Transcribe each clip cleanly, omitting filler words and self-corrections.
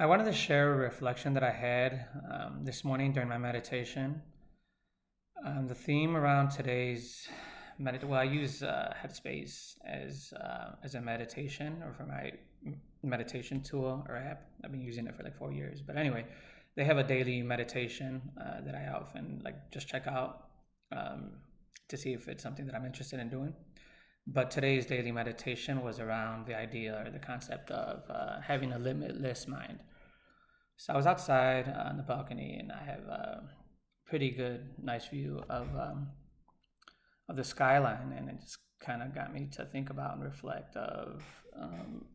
I wanted to share a reflection that I had this morning during my meditation. The theme around today's well, I use Headspace as a meditation or for my meditation tool or app. I've been using it for like 4 years. But anyway, they have a daily meditation that I often like just check out um, to see if it's something that I'm interested in doing. But today's daily meditation was around the idea or the concept of having a limitless mind. So I was outside on the balcony, and I have a pretty good, nice view of the skyline, and it just kind of got me to think about and reflect of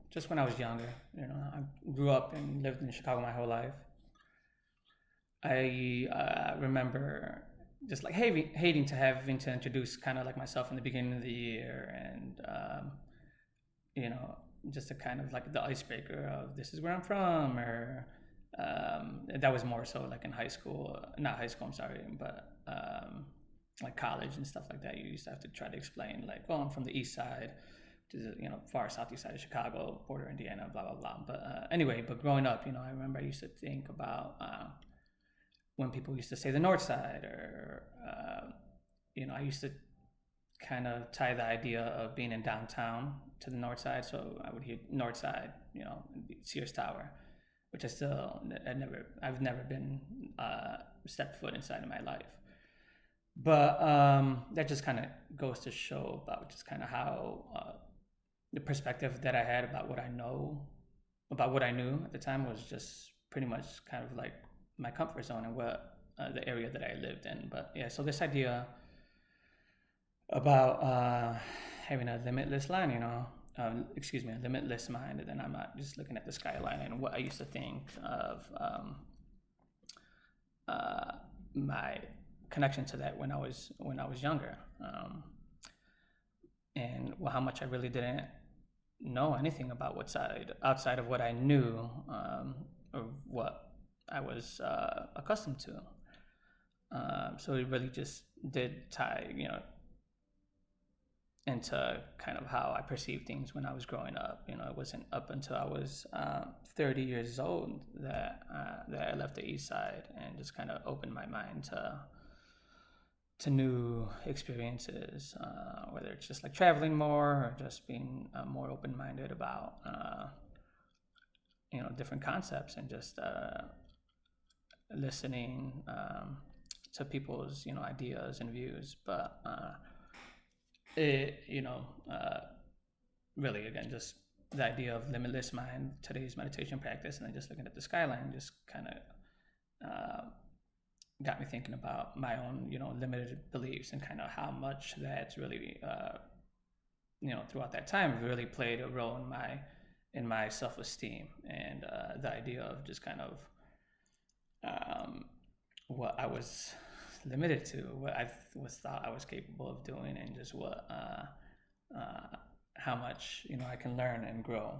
just when I was younger. I grew up and lived in Chicago my whole life. I remember just like hating to having to introduce kind of like myself in the beginning of the year, and you know, just to kind of like the icebreaker of this is where I'm from, or that was more so like in high school, not high school, I'm sorry, but like college and stuff like that. You used to have to try to explain like, well, I'm from the east side, which is, far southeast side of Chicago, border Indiana, blah, blah, blah. But anyway, but growing up, I remember I used to think about when people used to say the north side, or, I used to kind of tie the idea of being in downtown to the north side. So I would hear north side, Sears Tower, which I've never been stepped foot inside in my life. But that just kind of goes to show about just kind of how the perspective that I had about what I knew at the time was just pretty much kind of like my comfort zone and what the area that I lived in. But yeah, so this idea about having a limitless line, a limitless mind, and then I'm not just looking at the skyline and what I used to think of my connection to that when I was younger, and how much I really didn't know anything about what side outside of what I knew, or what I was accustomed to. So it really just did tie, into kind of how I perceived things when I was growing up. It wasn't up until I was 30 years old that I left the East Side and just kind of opened my mind to new experiences, whether it's just like traveling more or just being more open-minded about different concepts, and just listening to people's ideas and views. But it really, again, just the idea of limitless mind, today's meditation practice, and then just looking at the skyline just kind of got me thinking about my own limited beliefs, and kind of how much that's really throughout that time really played a role in my self-esteem, and the idea of just kind of what I was limited to, what I was thought I was capable of doing, and just what how much I can learn and grow.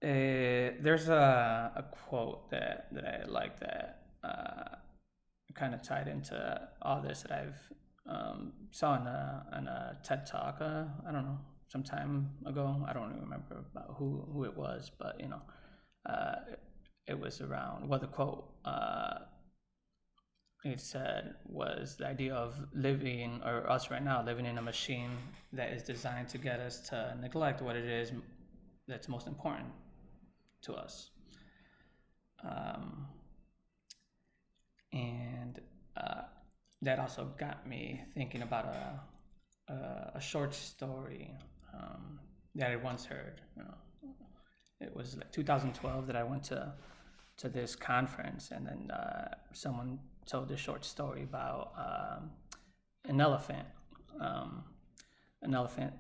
There's a quote that I like that kind of tied into all this that I've saw in a TED talk. I don't know, some time ago. I don't even remember about who it was, but uh, it was around. Well, the quote it said was the idea of living, or us right now living in a machine that is designed to get us to neglect what it is that's most important to us. And that also got me thinking about a short story that I once heard. It was like 2012 that I went to this conference, and then someone told this short story about an elephant,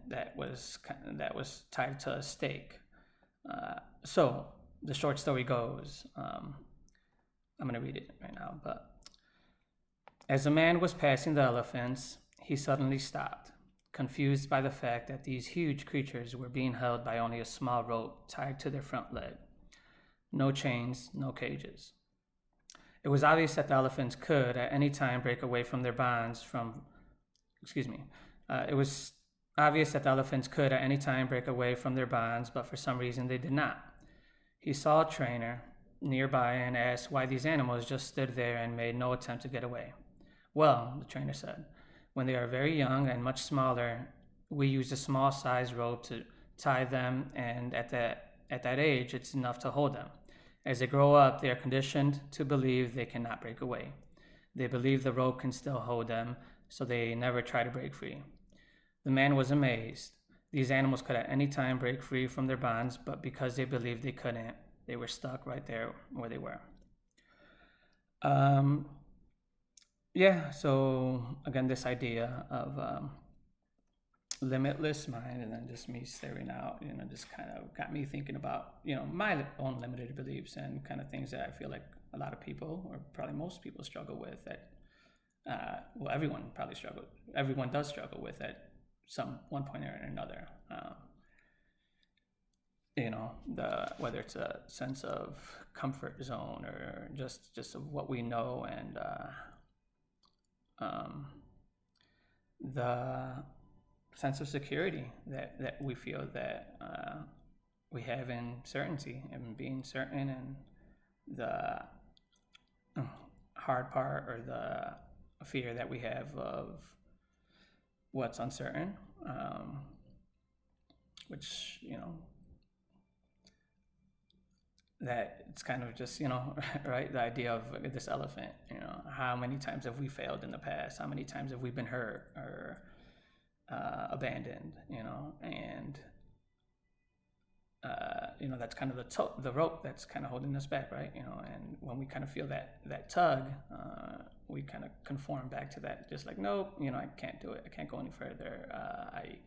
that was tied to a stake. So the short story goes. I'm going to read it right now. But as a man was passing the elephants, he suddenly stopped, confused by the fact that these huge creatures were being held by only a small rope tied to their front leg. No chains, no cages. It was obvious that the elephants could, at any time, break away from their bonds from, excuse me, it was Obvious that the elephants could at any time break away from their bonds, but for some reason they did not. He saw a trainer nearby and asked why these animals just stood there and made no attempt to get away. Well, the trainer said, when they are very young and much smaller, we use a small size rope to tie them, and at that age, it's enough to hold them. As they grow up, they are conditioned to believe they cannot break away. They believe the rope can still hold them, so they never try to break free. The man was amazed. These animals could at any time break free from their bonds, but because they believed they couldn't, they were stuck right there where they were. Yeah, so again, this idea of limitless mind, and then just me staring out, just kind of got me thinking about, my own limited beliefs and kind of things that I feel like a lot of people, or probably most people, struggle with. Everyone does struggle with at some one point or another. Whether it's a sense of comfort zone or just of what we know, and the sense of security that we feel that we have in certainty and being certain, and the hard part, or the fear that we have of what's uncertain, which, that it's kind of just, right, the idea of this elephant, how many times have we failed in the past? How many times have we been hurt or abandoned, and that's kind of the rope that's kind of holding us back, right? And when we kind of feel that tug, we kind of conform back to that, just like, nope, I can't do it, I can't go any further. I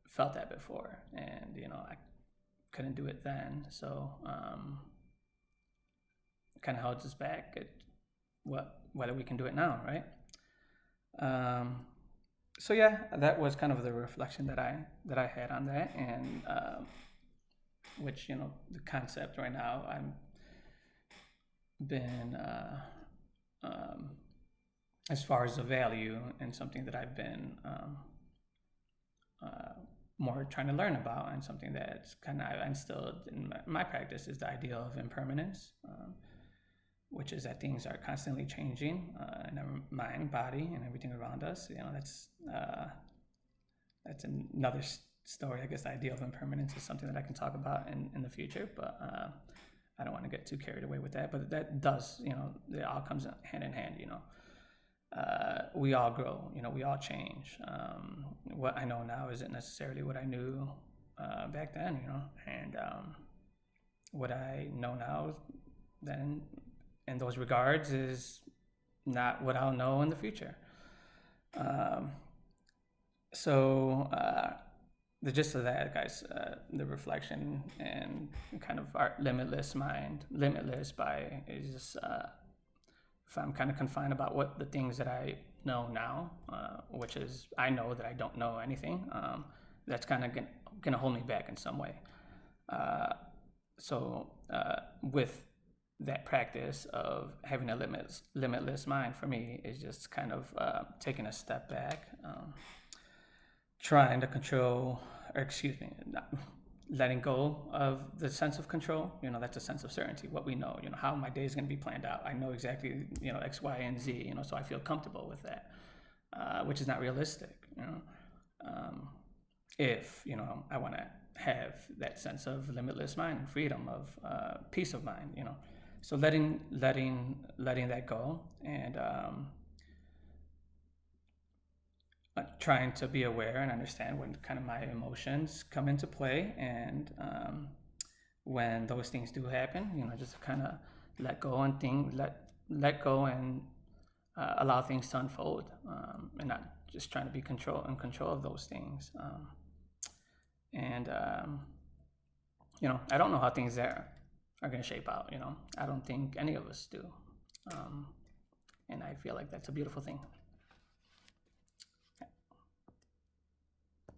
felt that before, and I couldn't do it then, so kind of holds us back at whether we can do it now, right? So yeah, that was kind of the reflection that I had on that, and which, the concept right now, I'm been as far as the value, and something that I've been more trying to learn about, and something that's kind of instilled in my practice, is the idea of impermanence, which is that things are constantly changing in our mind, body, and everything around us. That's another story. I guess the idea of impermanence is something that I can talk about in the future, but I don't want to get too carried away with that. But that does, it all comes hand in hand. We all grow, we all change. What I know now isn't necessarily what I knew back then, and what I know now then, in those regards, is not what I'll know in the future. So the gist of that, guys, the reflection and kind of our limitless mind, limitless by, is just if I'm kind of confined about what the things that I know now, which is, I know that I don't know anything, that's kind of gonna hold me back in some way. So with that practice of having a limitless mind, for me, is just kind of taking a step back, trying to control, or excuse me, letting go of the sense of control. That's a sense of certainty, what we know, how my day is going to be planned out. I know exactly, X, Y, and Z, so I feel comfortable with that, which is not realistic, if, I want to have that sense of limitless mind and freedom, of peace of mind, so letting that go, and trying to be aware and understand when kind of my emotions come into play, and when those things do happen, just to kind of let go and let go, and allow things to unfold, and not just trying to be in control of those things. And I don't know how things are going to shape out. I don't think any of us do, and I feel like that's a beautiful thing.